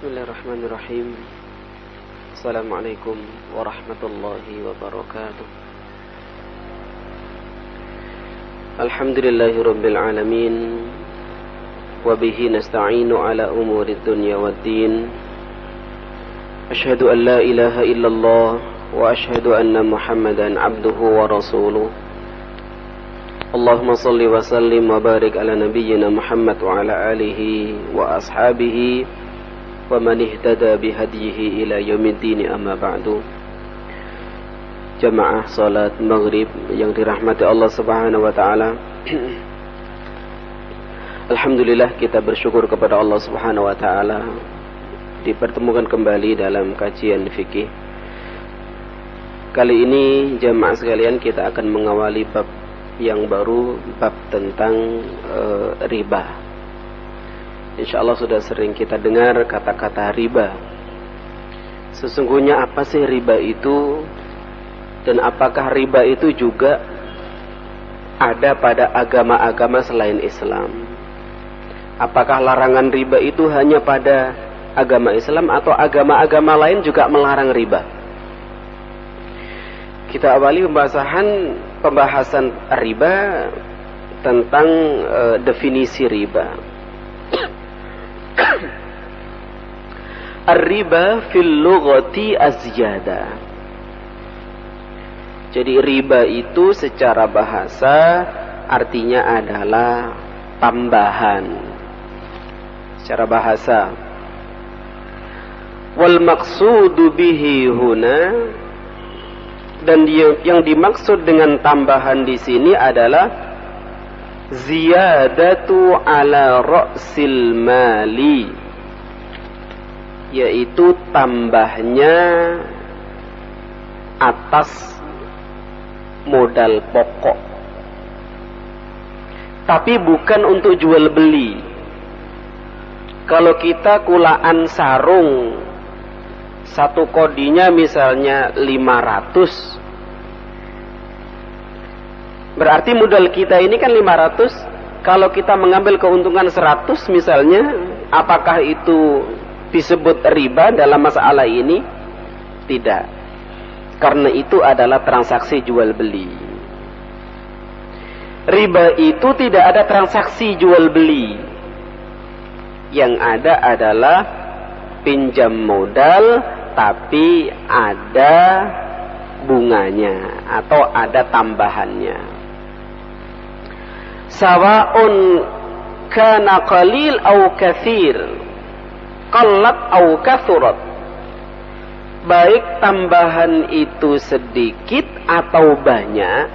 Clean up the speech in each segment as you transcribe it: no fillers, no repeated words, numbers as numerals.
Bismillahirrahmanirrahim. Assalamualaikum warahmatullahi wabarakatuh. Alhamdulillahirabbil alamin. Wa bihi nasta'inu ala umurid dunya waddin. Asyhadu an la ilaha illallah wa asyhadu anna Muhammadan abduhu wa rasuluh. Allahumma salli wa sallim wa barik ala nabiyyina Muhammad wa ala alihi wa ashabihi wa man ihtada bihadihi ila yaumiddin, amma ba'du. Jamaah salat maghrib yang dirahmati Allah Subhanahu wa taala. Alhamdulillah, kita bersyukur kepada Allah Subhanahu wa taala dipertemukan kembali dalam kajian fikih. Kali ini jamaah sekalian, kita akan mengawali bab yang baru, bab tentang riba. InsyaAllah sudah sering kita dengar kata-kata riba. Sesungguhnya apa sih riba itu? Dan apakah riba itu juga ada pada agama-agama selain Islam? Apakah larangan riba itu hanya pada agama Islam atau agama-agama lain juga melarang riba? Kita awali pembahasan riba tentang definisi riba. Ar-riba fil lughati az-ziyada. Jadi riba itu secara bahasa artinya adalah tambahan. Secara bahasa. Wal maqsudu bihi huna, dan yang dimaksud dengan tambahan di sini adalah ziyadatu ala ra'sil mali, yaitu tambahnya atas modal pokok, tapi bukan untuk jual beli. Kalau kita kulaan sarung, satu kodinya misalnya 500, berarti modal kita ini kan 500. Kalau kita mengambil keuntungan 100 misalnya, apakah itu disebut riba dalam masalah ini? Tidak. Karena itu adalah transaksi jual beli. Riba itu tidak ada transaksi jual beli. Yang ada adalah pinjam modal tapi ada bunganya atau ada tambahannya. Sawa'un kana qalil au kathir, qallat au kathurat, baik tambahan itu sedikit atau banyak,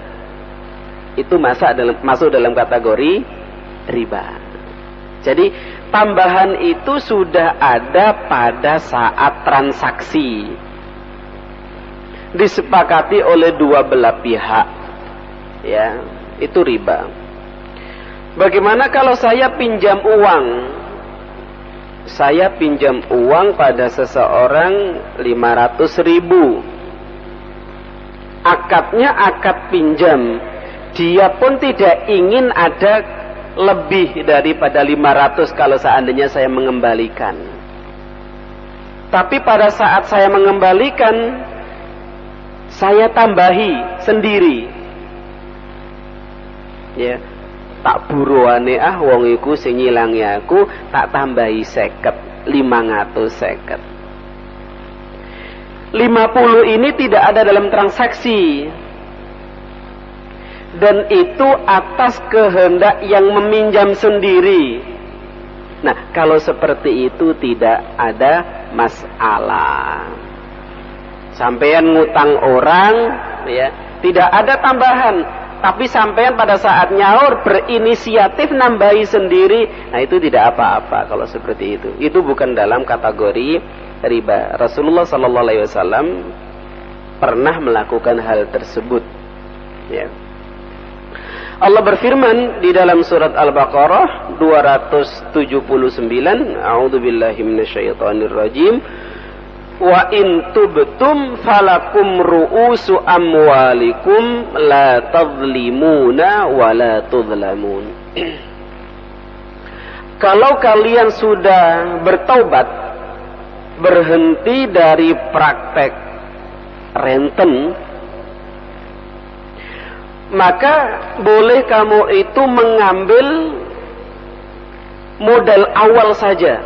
itu masuk dalam kategori riba. Jadi tambahan itu sudah ada pada saat transaksi, disepakati oleh dua belah pihak, ya, itu riba. Bagaimana kalau saya pinjam uang? Saya pinjam uang pada seseorang 500.000. Akadnya akad pinjam. Dia pun tidak ingin ada lebih daripada 500 kalau seandainya saya mengembalikan. Tapi pada saat saya mengembalikan, saya tambahi sendiri. Ya. Tak buruane wong iku sing ngilangi aku, tak tambahi 550. 50 ini tidak ada dalam transaksi, dan itu atas kehendak yang meminjam sendiri. Nah, kalau seperti itu tidak ada masalah. Sampean ngutang orang, ya, tidak ada tambahan. Tapi sampean pada saat nyaur berinisiatif nambahi sendiri, nah itu tidak apa-apa kalau seperti itu. Itu bukan dalam kategori riba. Rasulullah sallallahu alaihi wasallam pernah melakukan hal tersebut. Ya. Allah berfirman di dalam surat Al-Baqarah 279, A'udzubillahi minasyaitonirrajim. Wa in tubtum falakum ru'usu amwalikum la tadhlimuna wa la tudhlamun. Kalau kalian sudah bertaubat, berhenti dari praktek renten, maka boleh kamu itu mengambil modal awal saja.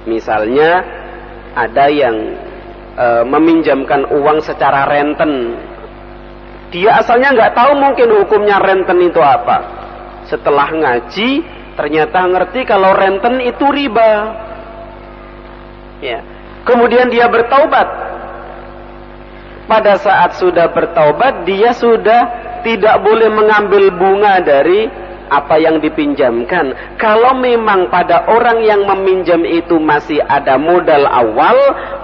Misalnya ada yang meminjamkan uang secara renten. Dia asalnya nggak tahu mungkin hukumnya renten itu apa. Setelah ngaji ternyata ngerti kalau renten itu riba. Ya. Kemudian dia bertaubat. Pada saat sudah bertaubat, dia sudah tidak boleh mengambil bunga dari apa yang dipinjamkan. Kalau memang pada orang yang meminjam itu masih ada modal awal,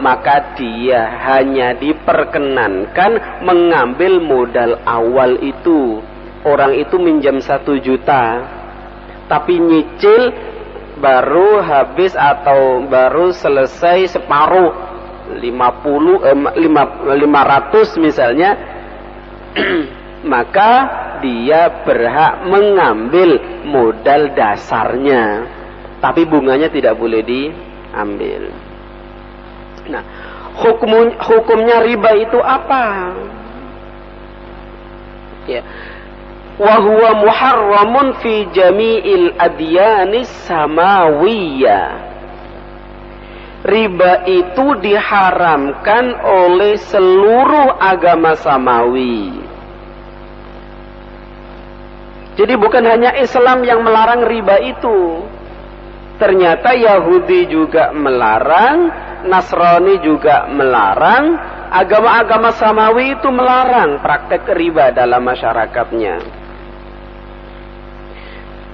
maka dia hanya diperkenankan mengambil modal awal itu. Orang itu minjam 1 juta, tapi nyicil baru habis atau baru selesai separuh, 500 misalnya, maka dia berhak mengambil modal dasarnya, tapi bunganya tidak boleh diambil. Nah, hukumnya riba itu apa? Ya, wa huwa muharramun fi jami'il adyanis samawiyah. Riba itu diharamkan oleh seluruh agama samawi. Jadi bukan hanya Islam yang melarang riba itu. Ternyata Yahudi juga melarang, Nasrani juga melarang, agama-agama samawi itu melarang praktek riba dalam masyarakatnya.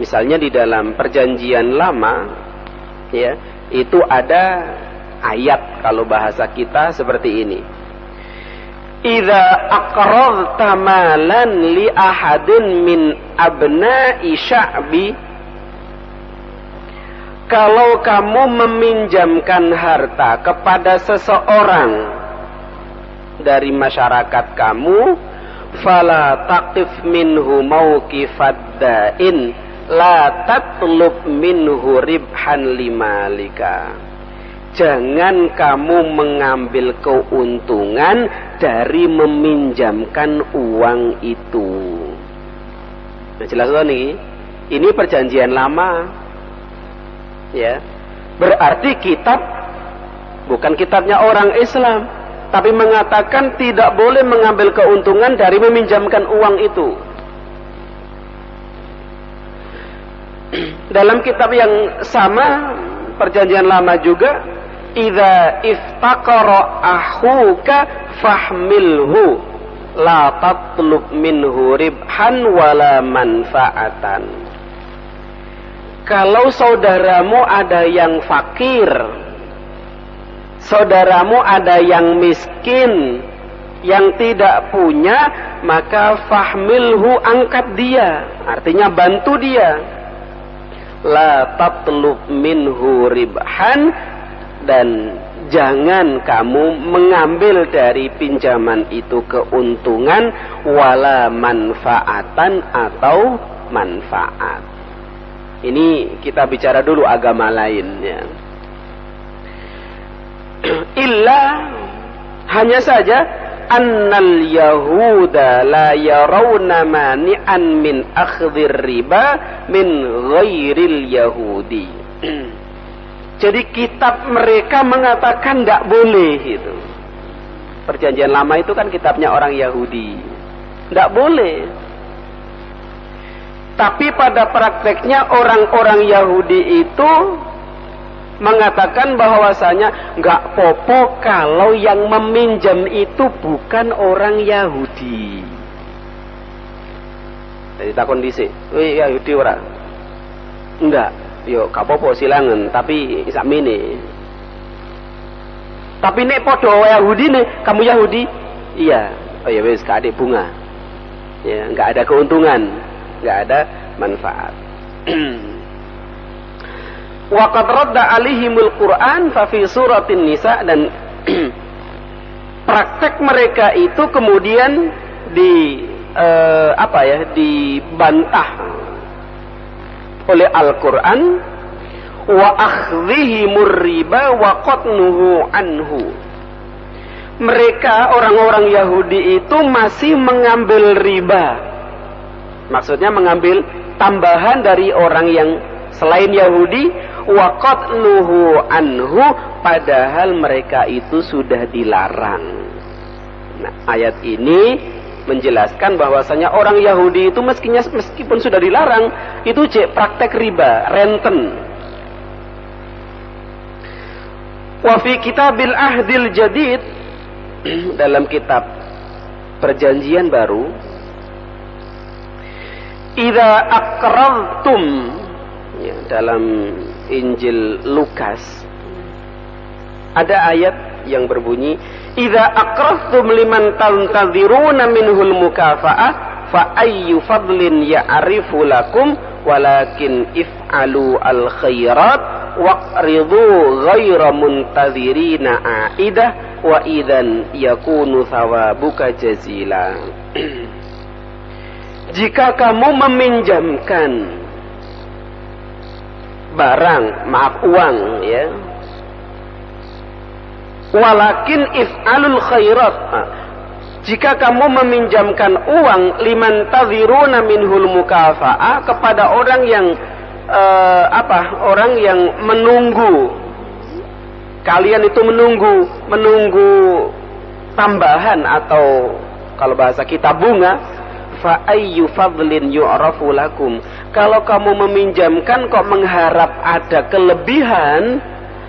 Misalnya di dalam Perjanjian Lama, ya, itu ada ayat kalau bahasa kita seperti ini. Idza aqradta malan li ahadin min abna'i sya'bi, kalau kamu meminjamkan harta kepada seseorang dari masyarakat kamu, fala taqif minhu mauqifad da'in la tatlub minhu ribhan limalika. Jangan kamu mengambil keuntungan dari meminjamkan uang itu. Nah, jelas nih, ini Perjanjian Lama, ya. Berarti kitab bukan kitabnya orang Islam, tapi mengatakan tidak boleh mengambil keuntungan dari meminjamkan uang itu. Dalam kitab yang sama, Perjanjian Lama juga, idza iftaqara akhuka fahmilhu la tatlub minhu ribhan wala manfaatan. Kalau saudaramu ada yang fakir, saudaramu ada yang miskin, yang tidak punya, maka fahmilhu, angkat dia, artinya bantu dia. La tatlub minhu ribhan, dan jangan kamu mengambil dari pinjaman itu keuntungan, wala manfaatan, atau manfaat. Ini kita bicara dulu agama lainnya. Illa, hanya saja, annal yahuda la yarawna mani'an min akhdhir riba min ghairil yahudi. Jadi kitab mereka mengatakan tidak boleh itu. Perjanjian Lama itu kan kitabnya orang Yahudi, tidak boleh. Tapi pada prakteknya orang-orang Yahudi itu mengatakan bahwasanya nggak popo kalau yang meminjam itu bukan orang Yahudi. Jadi takon dhisik, "Wih, Yahudi ora?" Enggak. Yo, gak apa-apa silangan, tapi sakmene. Tapi nek podo Yahudi nih, kamu Yahudi? Iya. Oh ya wis, gak ada bunga. Ya, gak ada keuntungan, gak ada manfaat. Wa qad radda alaihimul Qur'an fa fi suratin Nisa, dan praktek mereka itu kemudian dibantah oleh Al-Quran. wa akhdhihimur riba wa qatnuhu anhu. Mereka orang-orang Yahudi itu masih mengambil riba. Maksudnya mengambil tambahan dari orang yang selain Yahudi, wa qatnuhu anhu, padahal mereka itu sudah dilarang. Nah, ayat ini menjelaskan bahwasanya orang Yahudi itu meskipun sudah dilarang, itu praktek riba, renten. Wa fi kitabil ahdil jadid, dalam kitab perjanjian baru, idza aqradtum, ya, dalam Injil Lukas ada ayat yang berbunyi, idza aqradtum liman tantaziruna minhul mukafa'ah fa ayyu fadlin ya'rifu lakum walakin if'alu al khairat waqridu ghaira muntazirina aidah wa idzan yakunu thawabuka jazila. Jika kamu meminjamkan barang, maaf uang, ya, walakin if'alul khairat, jika kamu meminjamkan uang liman tadhiruna minhul mukafa'ah, kepada orang yang orang yang menunggu, kalian itu menunggu tambahan, atau kalau bahasa kita bunga, fa ayyu fadlin yu'rafu lakum, kalau kamu meminjamkan kok mengharap ada kelebihan,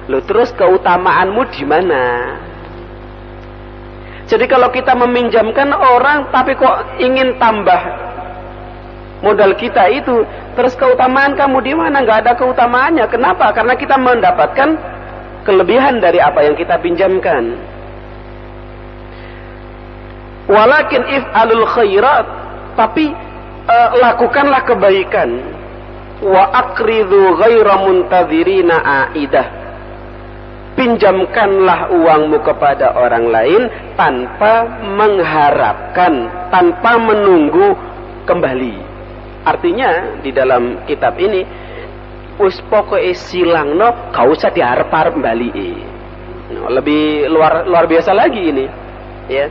lo terus keutamaanmu di mana? Jadi kalau kita meminjamkan orang tapi kok ingin tambah modal kita itu, terus keutamaan kamu di mana? Nggak ada keutamaannya. Kenapa? Karena kita mendapatkan kelebihan dari apa yang kita pinjamkan. Walakin if'alul khairat, tapi lakukanlah kebaikan. Wa aqridu ghaira muntazirina aidah, pinjamkanlah uangmu kepada orang lain tanpa mengharapkan, tanpa menunggu kembali. Artinya di dalam kitab ini, wis pokoke silangno gak usah diarep-arep bali. Lebih luar biasa lagi ini, ya.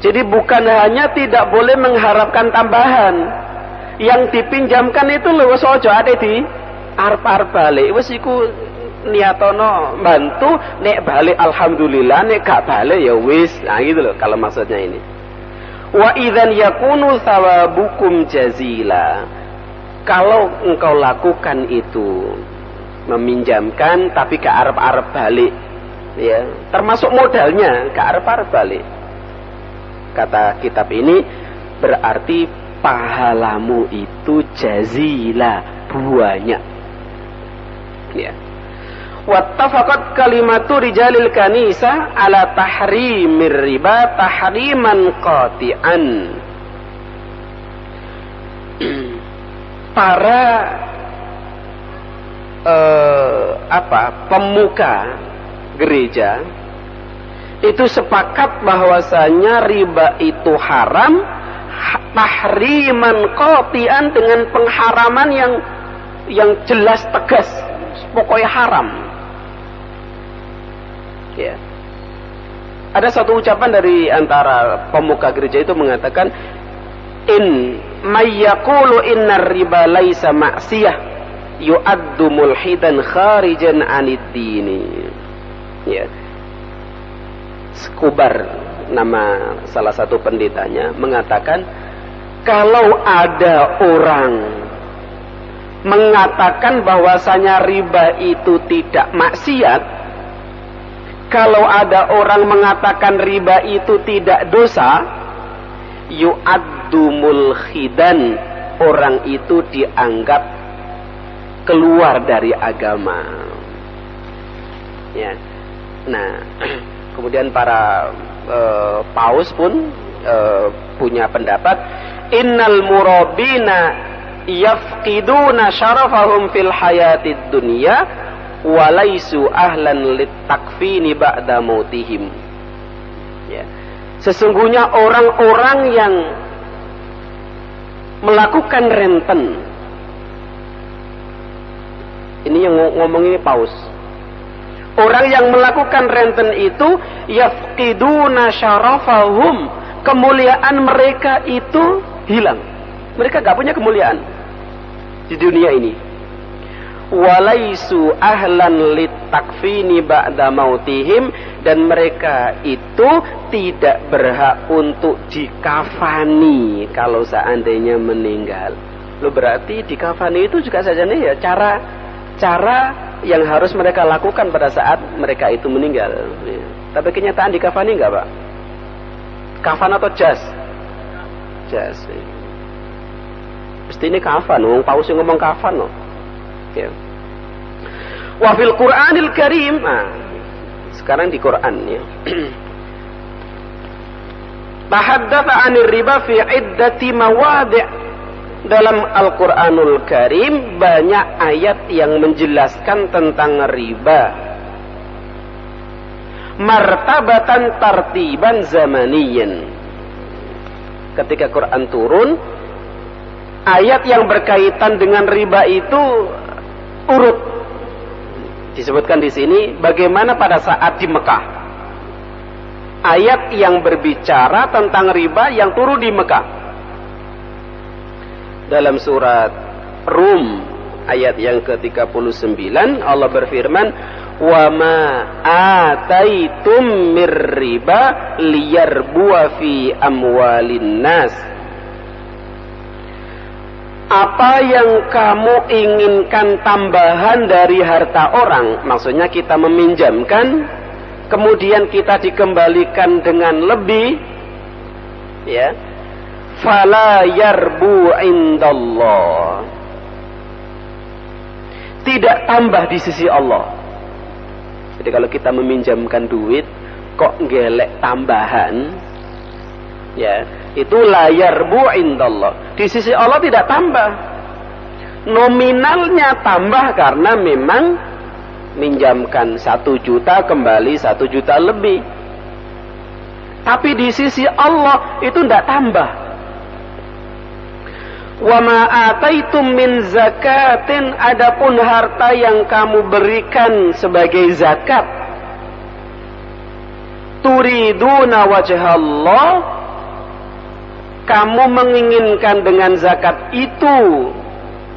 Jadi bukan hanya tidak boleh mengharapkan tambahan, yang dipinjamkan itu wis aja ade di arep-arep balik. Wis iku niatono bantu, nek balik alhamdulillah, nek gak balik ya wis. Nah gitu loh kalau maksudnya ini. Wa idzan yakunu thawabukum jazila, kalau engkau lakukan itu, meminjamkan tapi ke arep-arep balik, ya, termasuk modalnya ke arep-arep balik, kata kitab ini, berarti pahalamu itu jazila, banyak, ya. Wattafaqat kalimatu rijalil kanisa ala tahrimir riba tahriman qati'an. Para pemuka gereja itu sepakat bahwasanya riba itu haram, tahriman qati'an, dengan pengharaman yang jelas tegas, pokoknya haram. Ya. Ada satu ucapan dari antara pemuka gereja itu mengatakan, in mayyaqulu innar riba laisa ma'siyah yu'addu mulhidan kharijan anid dini. Ya. Skubar, nama salah satu pendetanya, mengatakan kalau ada orang mengatakan bahwasanya riba itu tidak maksiat, kalau ada orang mengatakan riba itu tidak dosa, yu'addu mulhidan, orang itu dianggap keluar dari agama. Ya. Nah, kemudian para paus pun punya pendapat, innal murabina yafqiduna syarafahum fil hayatid dunya walaisu ahlan litakfini ba'da mautihim. Ya. Sesungguhnya orang-orang yang melakukan renten Ini yang ngomong ini Paus. Orang yang melakukan renten itu yafqiduna syarafahum, kemuliaan mereka itu hilang. Mereka gak punya kemuliaan di dunia ini. Walaisu ahlan litakfini ba'da mautihim, dan mereka itu tidak berhak untuk dikafani kalau seandainya meninggal. Lo berarti dikafani itu juga saja nih ya cara yang harus mereka lakukan pada saat mereka itu meninggal. Ya. Tapi kenyataan dikafani enggak, Pak? Kafan atau jas? Jas. Ya. Mesti ini kafan, Paus yang ngomong kafan loh. Ya. Wa fil Qur'anil Karim. Nah, sekarang di Quran ya. Tahaddatsa 'anir riba fi iddati mawadi'. Dalam Al-Qur'anul Karim banyak ayat yang menjelaskan tentang riba. Martabatan tartiban zamaniyan. Ketika Quran turun, ayat yang berkaitan dengan riba itu urut. Disebutkan di sini bagaimana pada saat di Mekah. Ayat yang berbicara tentang riba yang turun di Mekah. Dalam surat Rum ayat yang ke-39 Allah berfirman, "Wa ma ataitum mir riba liyarbuwa fi amwalin nas." Apa yang kamu inginkan tambahan dari harta orang, maksudnya kita meminjamkan, kemudian kita dikembalikan dengan lebih, ya, fala yarbu indallah, tidak tambah di sisi Allah. Jadi kalau kita meminjamkan duit kok ngelek tambahan, ya, itu layar bu indallah, di sisi Allah tidak tambah. Nominalnya tambah karena memang minjamkan 1 juta kembali 1 juta lebih, tapi di sisi Allah itu tidak tambah. Wa ma ataitum min zakatin, adapun harta yang kamu berikan sebagai zakat, turiduna wajhallah, kamu menginginkan dengan zakat itu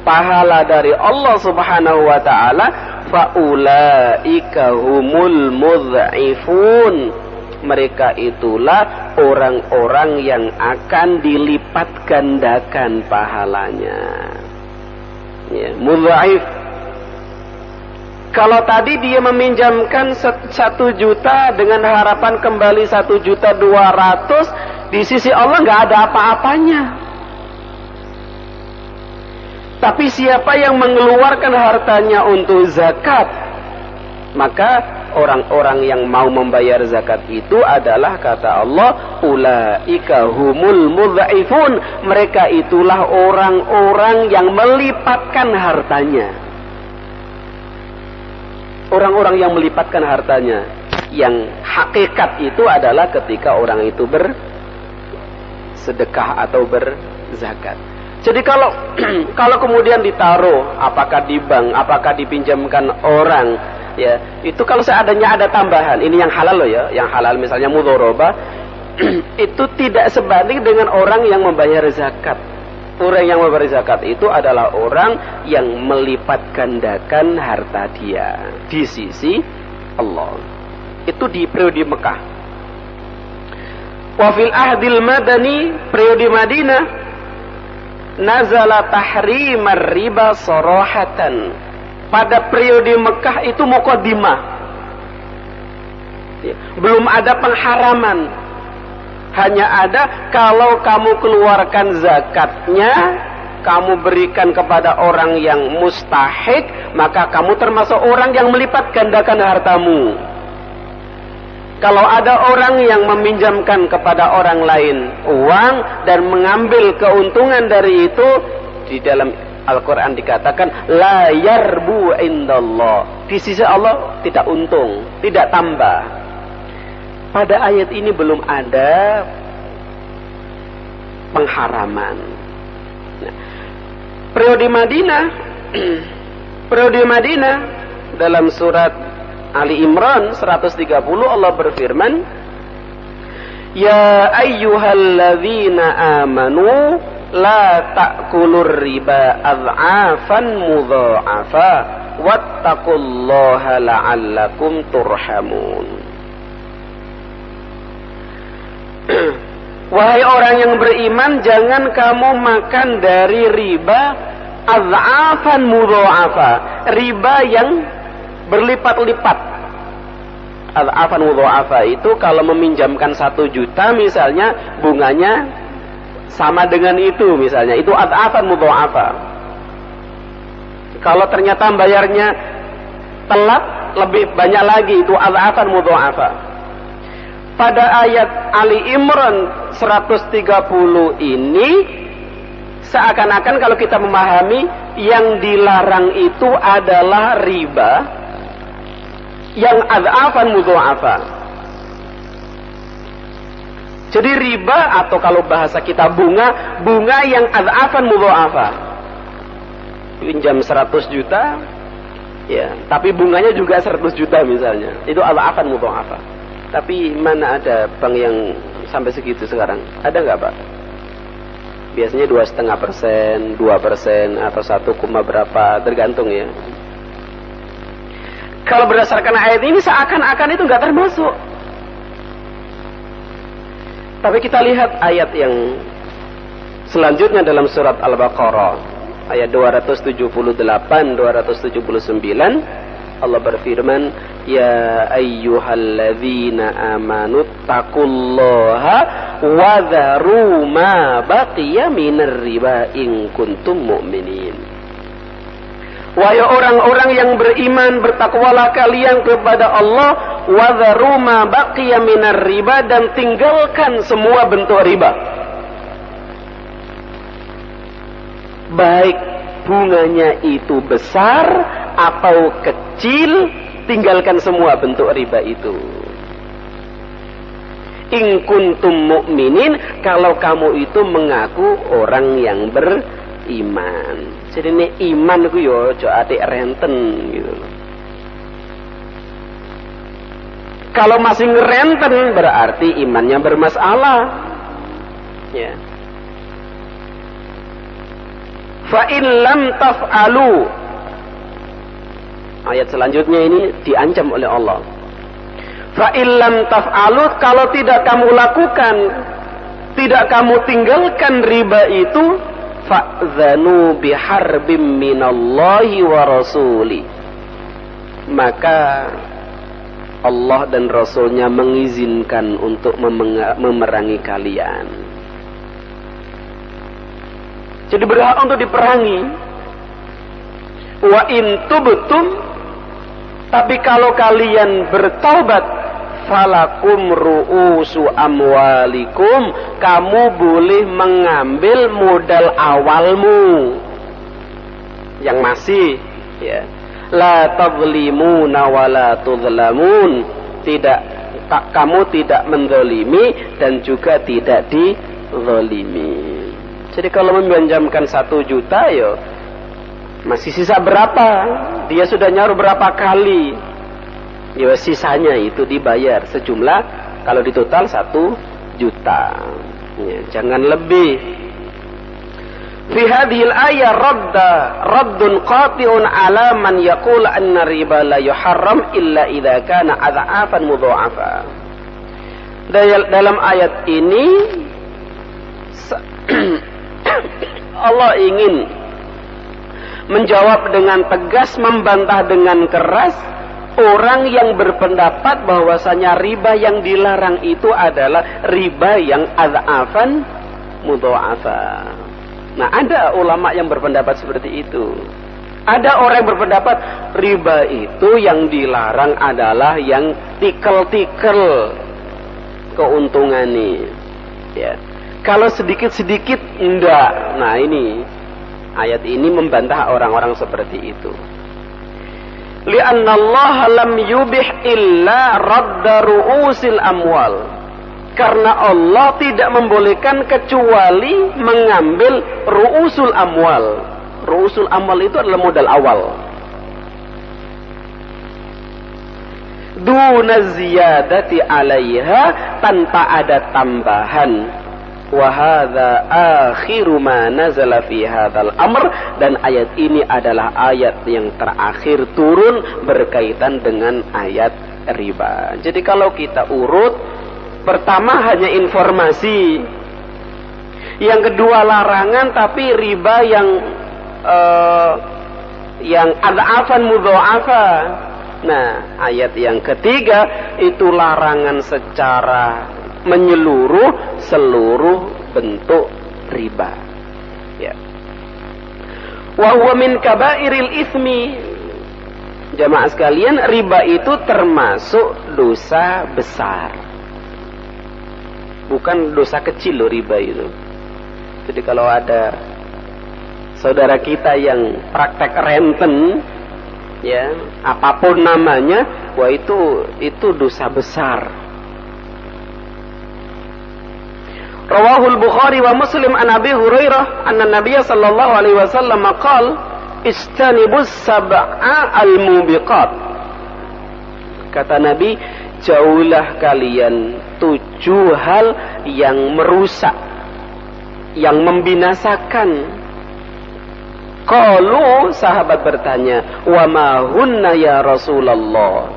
pahala dari Allah Subhanahu wa taala, faulaika humul mudha'ifun, mereka itulah orang-orang yang akan dilipat gandakan pahalanya. Ya, mudha'if. Kalau tadi dia meminjamkan 1 juta dengan harapan kembali 1.200.000, di sisi Allah nggak ada apa-apanya. Tapi siapa yang mengeluarkan hartanya untuk zakat, maka orang-orang yang mau membayar zakat itu adalah, kata Allah, ulaika humul mudha'ifun, mereka itulah orang-orang yang melipatkan hartanya. Orang-orang yang melipatkan hartanya, yang hakikat itu adalah ketika orang itu bersedekah atau berzakat. Jadi kalau kemudian ditaruh, apakah di bank, apakah dipinjamkan orang, ya, itu kalau seadanya ada tambahan, ini yang halal loh ya, yang halal misalnya mudhorobah, itu tidak sebanding dengan orang yang membayar zakat. Orang yang membayar zakat itu adalah orang yang melipat gandakan harta dia di sisi Allah. Itu di periode Mekah. Wa fil ahdil madani, periode Madinah, nazala tahrimar riba sorohatan. Pada periode Mekah itu muqaddimah, belum ada pengharaman, hanya ada kalau kamu keluarkan zakatnya, kamu berikan kepada orang yang mustahik, maka kamu termasuk orang yang melipat gandakan hartamu. Kalau ada orang yang meminjamkan kepada orang lain uang dan mengambil keuntungan dari itu, di dalam Al-Quran dikatakan la yarbu indallah, di sisi Allah tidak untung, tidak tambah. Pada ayat ini belum ada pengharaman. Nah, periode Madinah Periode Madinah, dalam surat Ali Imran 130 Allah berfirman, Ya ayyuhalladzina amanu la ta'kulur riba ad'afan mudha'afa wattaqullaha la'allakum turhamun. Wahai orang yang beriman, jangan kamu makan dari riba ad'afan mudha'afa, riba yang berlipat-lipat. Ad'afan mudha'afa itu kalau meminjamkan 1 juta misalnya, bunganya sama dengan itu misalnya, itu ad'afan mudha'afa. Kalau ternyata bayarnya telat, lebih banyak lagi, itu ad'afan mudha'afa. Pada ayat Ali Imran 130 ini seakan-akan kalau kita memahami yang dilarang itu adalah riba yang ad'afan mudha'afa. Jadi riba, atau kalau bahasa kita bunga yang ad'afan mudha'afa. Pinjam 100 juta, ya, tapi bunganya juga 100 juta misalnya. Itu ad'afan mudha'afa. Tapi mana ada bank yang sampai segitu sekarang? Ada nggak, Pak? Biasanya 2,5%, 2% atau 1, berapa, tergantung ya. Kalau berdasarkan ayat ini seakan-akan itu nggak termasuk. Tapi kita lihat ayat yang selanjutnya dalam surat Al-Baqarah ayat 278, 279 Allah berfirman, Ya ayyuhalladzina amanu taqullaha wa dharu ma baqiya minar riba in kuntum mu'minin. Wahai orang-orang yang beriman, bertakwalah kalian kepada Allah, wa dharu ma baqiya minar riba, dan tinggalkan semua bentuk riba. Baik bunganya itu besar atau kecil, tinggalkan semua bentuk riba itu. In kuntum mu'minin, kalau kamu itu mengaku orang yang beriman. Jadi ini iman itu yo aja atik renten gitu. Kalau masih ngerenten berarti imannya bermasalah. Ya. Fa in lam taf'alu, ayat selanjutnya ini diancam oleh Allah. Fa in lam taf'alu, kalau tidak kamu lakukan, tidak kamu tinggalkan riba itu, fa'zanu biharbim minallahi wa rasuli, maka Allah dan Rasulnya mengizinkan untuk memerangi kalian. Jadi berhak untuk diperangi. Wa in tubtum, tapi kalau kalian bertaubat, falakum ru'usu amwalikum, kamu boleh mengambil modal awalmu yang masih, ya. La tadlimuna wa la tudlamun, kamu tidak menzalimi dan juga tidak dizalimi. Jadi kalau meminjamkan 1 juta, ya masih sisa berapa? Dia sudah nyaruh berapa kali? Ya sisanya itu dibayar sejumlah, kalau ditotal 1 juta. Ya, jangan lebih. Fi hadhil ayat raddun qati'un ala man yaqul anna riba la yuharram illa idza kana adha'afan mudha'afa. Dalam ayat ini Allah ingin menjawab dengan tegas, membantah dengan keras orang yang berpendapat bahwasanya riba yang dilarang itu adalah riba yang adha'afan mudha'afa. Nah, ada ulama yang berpendapat seperti itu. Ada orang yang berpendapat riba itu yang dilarang adalah yang tikel-tikel keuntungannya. Ya. Kalau sedikit-sedikit enggak. Nah, ini ayat ini membantah orang-orang seperti itu. Li'anna Allah lam yubih illa radda ru'usil amwal. Karena Allah tidak membolehkan kecuali mengambil ru'usul amwal. Ru'usul amwal itu adalah modal awal. duna ziyadati 'alaiha, tanpa ada tambahan. Wa hadza akhiru ma nazala fi hadzal amr, dan ayat ini adalah ayat yang terakhir turun berkaitan dengan ayat riba. Jadi kalau kita urut, pertama hanya informasi, yang kedua larangan, tapi riba yang ad'afan mudha'afa. Nah, ayat yang ketiga itu larangan secara menyeluruh seluruh bentuk riba. Ya. Wa huwa min kabairil ismi. Jamaah sekalian, riba itu termasuk dosa besar. Bukan dosa kecil loh riba itu. Jadi kalau ada saudara kita yang praktek renten, ya, apapun namanya, wah itu dosa besar. Rawahul Bukhari wa Muslim an Abi Hurairah anna Nabiy sallallahu alaihi wasallam qala istanibus sab'a al-mubiqat. Kata Nabi, jauhlah kalian 7 hal yang merusak, yang membinasakan. Qalu, sahabat bertanya, wa ma hunna ya Rasulullah?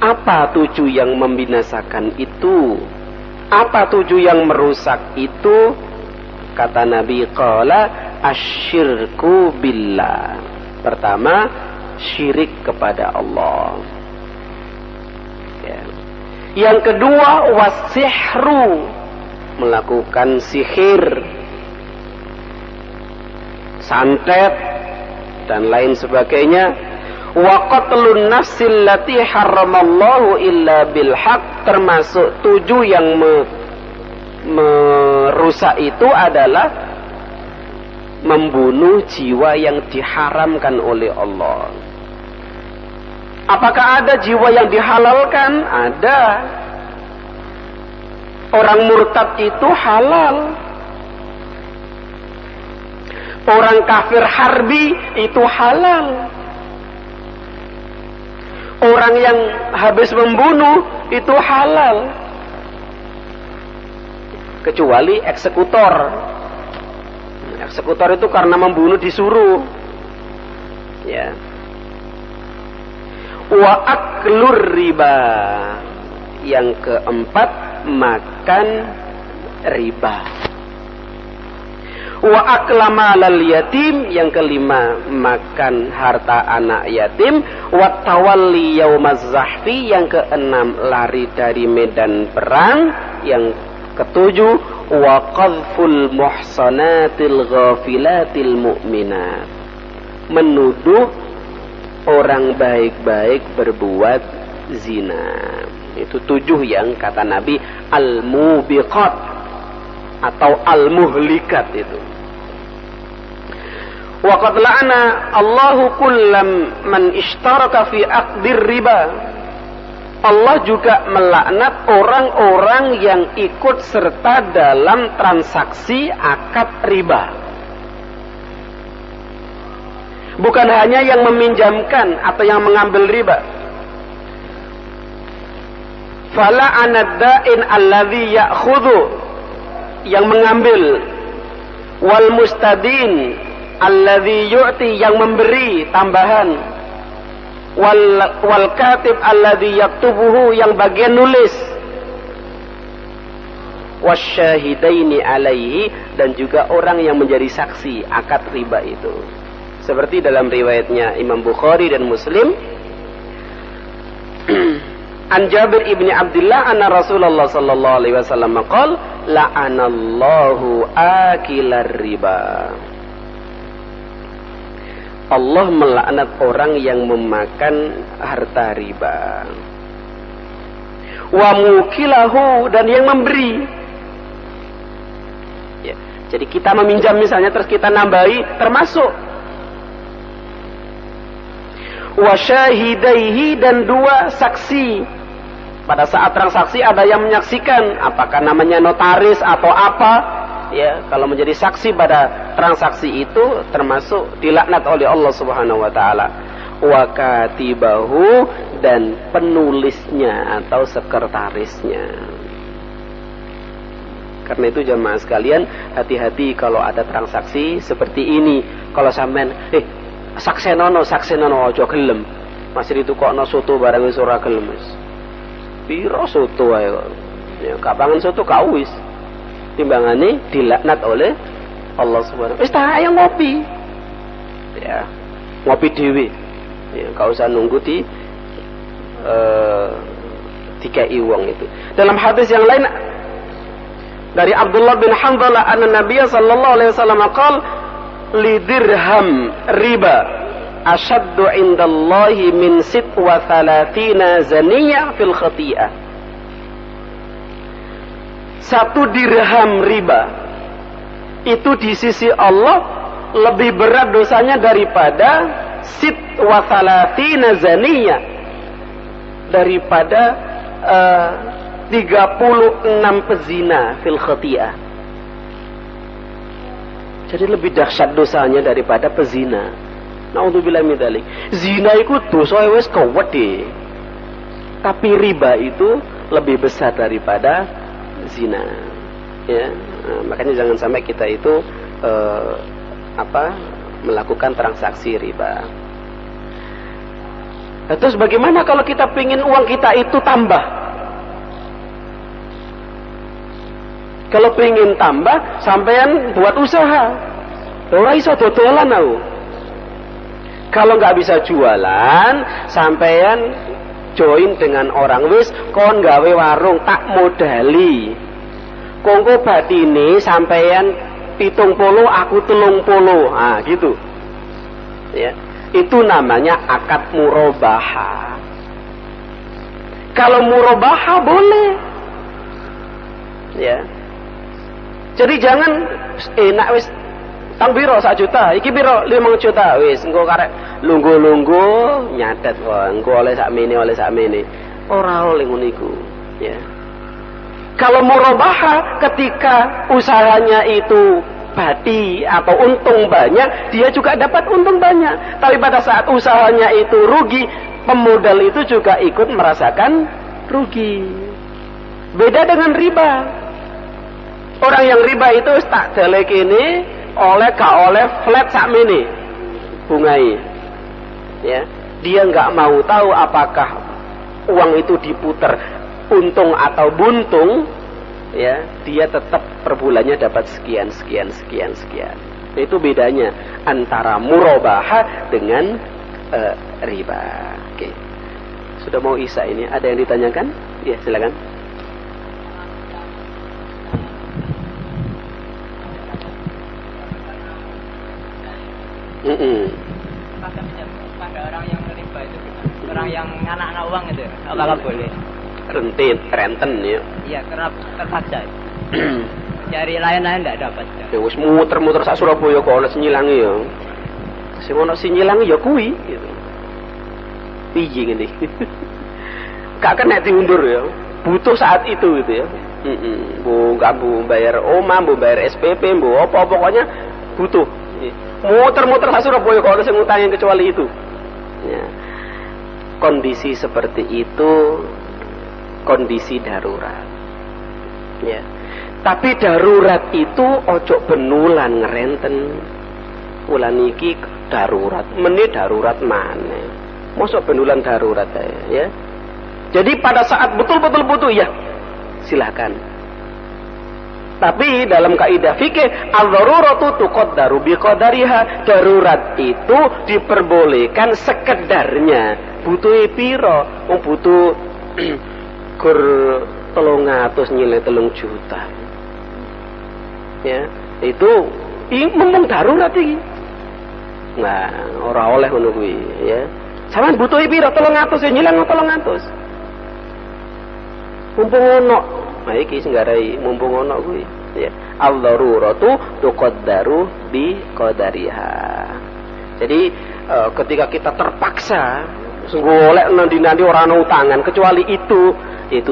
Apa 7 yang membinasakan itu? Apa 7 yang merusak itu? Kata Nabi, qala asyirku billah. Pertama, syirik kepada Allah. Ya. Yang kedua, wasihru, melakukan sihir, santet dan lain sebagainya. Wa qatlun nafsil lati haramallahu illa bil haq, termasuk 7 yang merusak itu adalah membunuh jiwa yang diharamkan oleh Allah. Apakah ada jiwa yang dihalalkan? Ada. Orang murtad itu halal. Orang kafir harbi itu halal. Orang yang habis membunuh itu halal. Kecuali eksekutor. Eksekutor itu karena membunuh disuruh. Ya. Wa aklur riba. Yang keempat, makan riba. Wa akla malal yatim, yang kelima makan harta anak yatim. Wa tawalli yaumaz zahfi, yang keenam lari dari medan perang. Yang ketujuh, wa qadhful muhsanatil ghafilatil mu'minat, menuduh orang baik-baik berbuat zina. Itu 7 yang kata Nabi al-mubiqat atau al-muhlikat itu. Wa qad la'ana Allahu kullam man ishtaraka fi aqdir riba. Allah juga melaknat orang-orang yang ikut serta dalam transaksi akad riba. Bukan hanya yang meminjamkan atau yang mengambil riba. Fala'anad da'in alladhi ya'khudhu, yang mengambil, wal mustadin alladzi yu'ti, yang memberi tambahan, wal katib alladzi yaktubuhu, yang bagian nulis, wasyahidaini alaihi, dan juga orang yang menjadi saksi akad riba itu. Seperti dalam riwayatnya Imam Bukhari dan Muslim, an Jabir ibni Abdullah anna Rasulullah sallallahu alaihi wasallam qala la'anallahu akilar riba. Allah melaknat orang yang memakan harta riba. Wa mukilahu, dan yang memberi. Ya, jadi kita meminjam misalnya terus kita nambahi, termasuk. Wa syahidaihi, dan 2 saksi. Pada saat transaksi ada yang menyaksikan, apakah namanya notaris atau apa, ya, kalau menjadi saksi pada transaksi itu termasuk dilaknat oleh Allah Subhanahu wa taala. wa katibahu, dan penulisnya atau sekretarisnya. Karena itu jamaah sekalian, hati-hati kalau ada transaksi seperti ini. Kalau sampean saksenono aja gelem. Masih itu kok soto barang wis ora gelem wis. Piro soto ae kok. Ya kapangan soto kawis. Timbangane dilaknat oleh Allah Subhanahu. Wis ta ayo ngopi. Ya, ngopi dhewe. Ya, enggak usah nunggu dikai wong itu. Dalam hadis yang lain dari Abdullah bin Hanzalah anna Nabiy sallallahu alaihi wasallam qala li dirham riba ashaddu indallahi min 36 zaniyah fil khati'ah. 1 dirham riba itu di sisi Allah lebih berat dosanya daripada 36 zaniyah, daripada 36 pezina fil khati'ah. Jadi lebih dahsyat dosanya daripada pezina. Naudzubillah min dzalik. Zina itu dosa wis kewede. Tapi riba itu lebih besar daripada zina. Ya, makanya jangan sampai kita itu melakukan transaksi riba. Nah, terus bagaimana kalau kita pingin uang kita itu tambah? Kalau pingin tambah, sampean buat usaha. Ora iso dodolan aku. Kalau nggak bisa jualan, sampean join dengan orang wis kon gawe warung tak modali. Kongko batine sampean 70, aku 30. Ah, gitu. Ya. Itu namanya akad murabahah. Kalau murabahah boleh. Ya. Jadi jangan enak wis tang biro 1 juta, iki biro 5 juta wis engko karek lungguh-lungguh nyatet wah engko oleh sakmene. Ora oleh ngono iku, ya. Kalau murabahah ketika usahanya itu bati atau untung banyak, dia juga dapat untung banyak. Tapi pada saat usahanya itu rugi, pemodal itu juga ikut merasakan rugi. Beda dengan riba. Orang yang riba itu tak delek ini oleh flat sakmene bungai. Ya, dia nggak mau tahu apakah uang itu diputar untung atau buntung. Ya, dia tetap per bulannya dapat sekian. Itu bedanya antara murabahah dengan riba. Oke. Sudah mau isya ini, ada yang ditanyakan? Ya, silakan. Pada orang yang riba itu, orang yang anak-anak uang itu, apakah boleh? Renten ya. Iya, karena terpaksa. Cari lain-lain tidak dapat. Ya wis muter-muter sak Surabaya kok ana sinyilangi ya. Sing ana sinyilangi ya kuwi gitu. Piye ngene. Gak kena diundur ya. Butuh saat itu gitu ya. Bu bayar omah, bu bayar SPP, bu apa pokoknya butuh. Muter-muter sak Surabaya kok ana sing ngutangin kecuali itu. Ya. Kondisi seperti itu kondisi darurat. Ya. Tapi darurat itu ojo benulan ngerenten. Wulan iki darurat, menit darurat mana? Mosok benulan darurat ya. Jadi pada saat betul-betul butuh ya, silakan. Tapi dalam kaidah fikih, al-daruratu tuqaddaru biqadariha. Darurat itu diperbolehkan sekedarnya. Butuh piro? Butuh gur 300 nilai 3 juta. Ya, itu mumpung darurat iki. Nah, ora oleh ngono kuwi, ya. Sampeyan butuh piro? 300 ya nyilang 300. Mumpung ono. Nah iki sing garai mumpung ono kuwi, ya. Al-daruratu tuqaddaru bi qadariha. Jadi ketika kita terpaksa sungguh oleh nanti ora ana utangan kecuali itu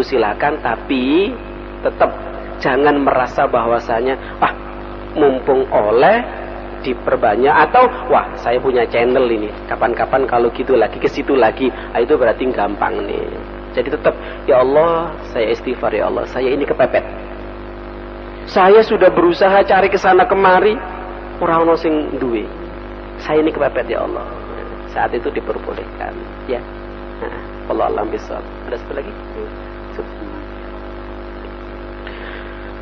silakan, tapi tetap jangan merasa bahwasanya mumpung oleh diperbanyak, atau wah saya punya channel ini, kapan-kapan kalau gitu lagi ke situ lagi, itu berarti gampang nih. Jadi tetap, ya Allah, saya istighfar, ya Allah, saya ini kepepet. Saya sudah berusaha cari ke sana kemari, ora ono sing duwe. Saya ini kepepet, ya Allah. Saat itu diperbolehkan, ya. Nah, Allah alam bisawab. Ada satu lagi?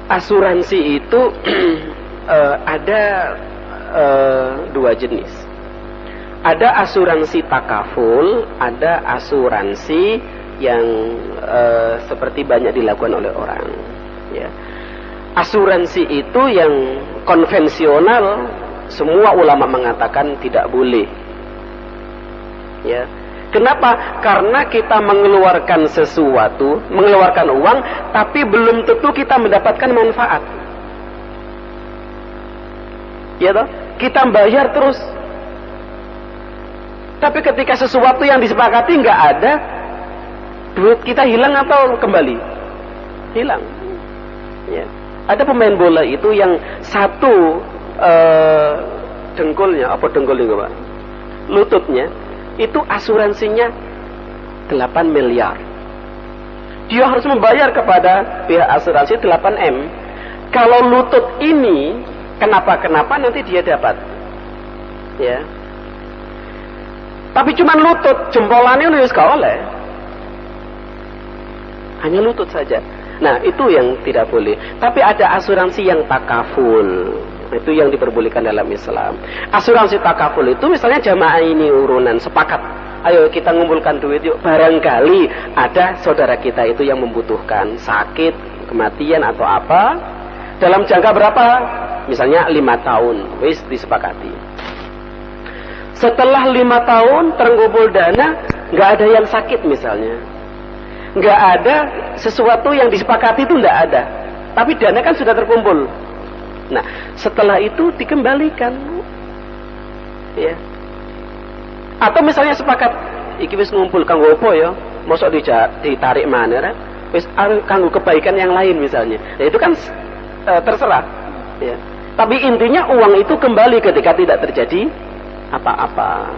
Asuransi itu ada dua jenis. Ada asuransi takaful, ada asuransi yang seperti banyak dilakukan oleh orang. Ya. Asuransi itu yang konvensional, semua ulama mengatakan tidak boleh. Ya. Kenapa? Karena kita mengeluarkan sesuatu, mengeluarkan uang, tapi belum tentu kita mendapatkan manfaat. Ya toh? Kita bayar terus. Tapi ketika sesuatu yang disepakati nggak ada, duit kita hilang atau kembali? Hilang. Ya. Ada pemain bola itu yang satu dengkulnya, apa dengkulnya Pak? Lututnya, itu asuransinya 8 miliar. Dia harus membayar kepada pihak asuransi 8M. Kalau lutut ini kenapa nanti dia dapat. Ya. Tapi cuman lutut, jempolannya nulis gak oleh. Hanya lutut saja. Nah, itu yang tidak boleh. Tapi ada asuransi yang takaful. Itu yang diperbolehkan dalam Islam. Asuransi takaful itu misalnya jamaah ini urunan sepakat, ayo kita ngumpulkan duit yuk, barangkali ada saudara kita itu yang membutuhkan sakit, kematian atau apa, dalam jangka berapa, misalnya 5 tahun, wis disepakati. Setelah 5 tahun terkumpul dana, nggak ada yang sakit misalnya, nggak ada sesuatu yang disepakati itu nggak ada, tapi dana kan sudah terkumpul. Nah, setelah itu dikembalikan, ya. Atau misalnya sepakat, iki wis ngumpul kanggo opo ya, mosok ditarik mana, wis kanggo kebaikan yang lain misalnya. Ya itu kan terserah, ya. Tapi intinya uang itu kembali ketika tidak terjadi apa-apa,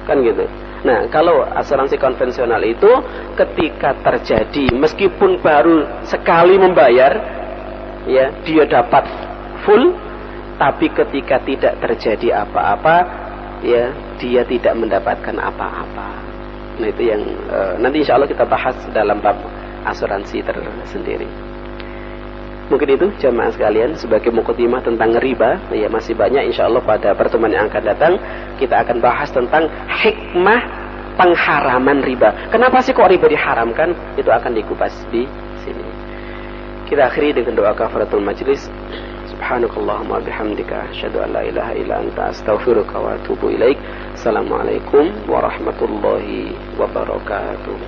kan gitu. Nah, kalau asuransi konvensional itu ketika terjadi, meskipun baru sekali membayar, ya dia dapat full, tapi ketika tidak terjadi apa-apa, ya dia tidak mendapatkan apa-apa. Nah, itu yang nanti insya Allah kita bahas dalam bab asuransi tersendiri. Mungkin itu jamaah sekalian sebagai mukadimah tentang riba. Ya, masih banyak insya Allah pada pertemuan yang akan datang kita akan bahas tentang hikmah pengharaman riba. Kenapa sih kok riba diharamkan? Itu akan dikupas di sini. Kita akhiri dengan doa kafaratul majlis. Subhanakallahumma bihamdika asyhadu an la ilaha illa anta astaghfiruka wa atubu ilaik. Assalamualaikum warahmatullahi wabarakatuh.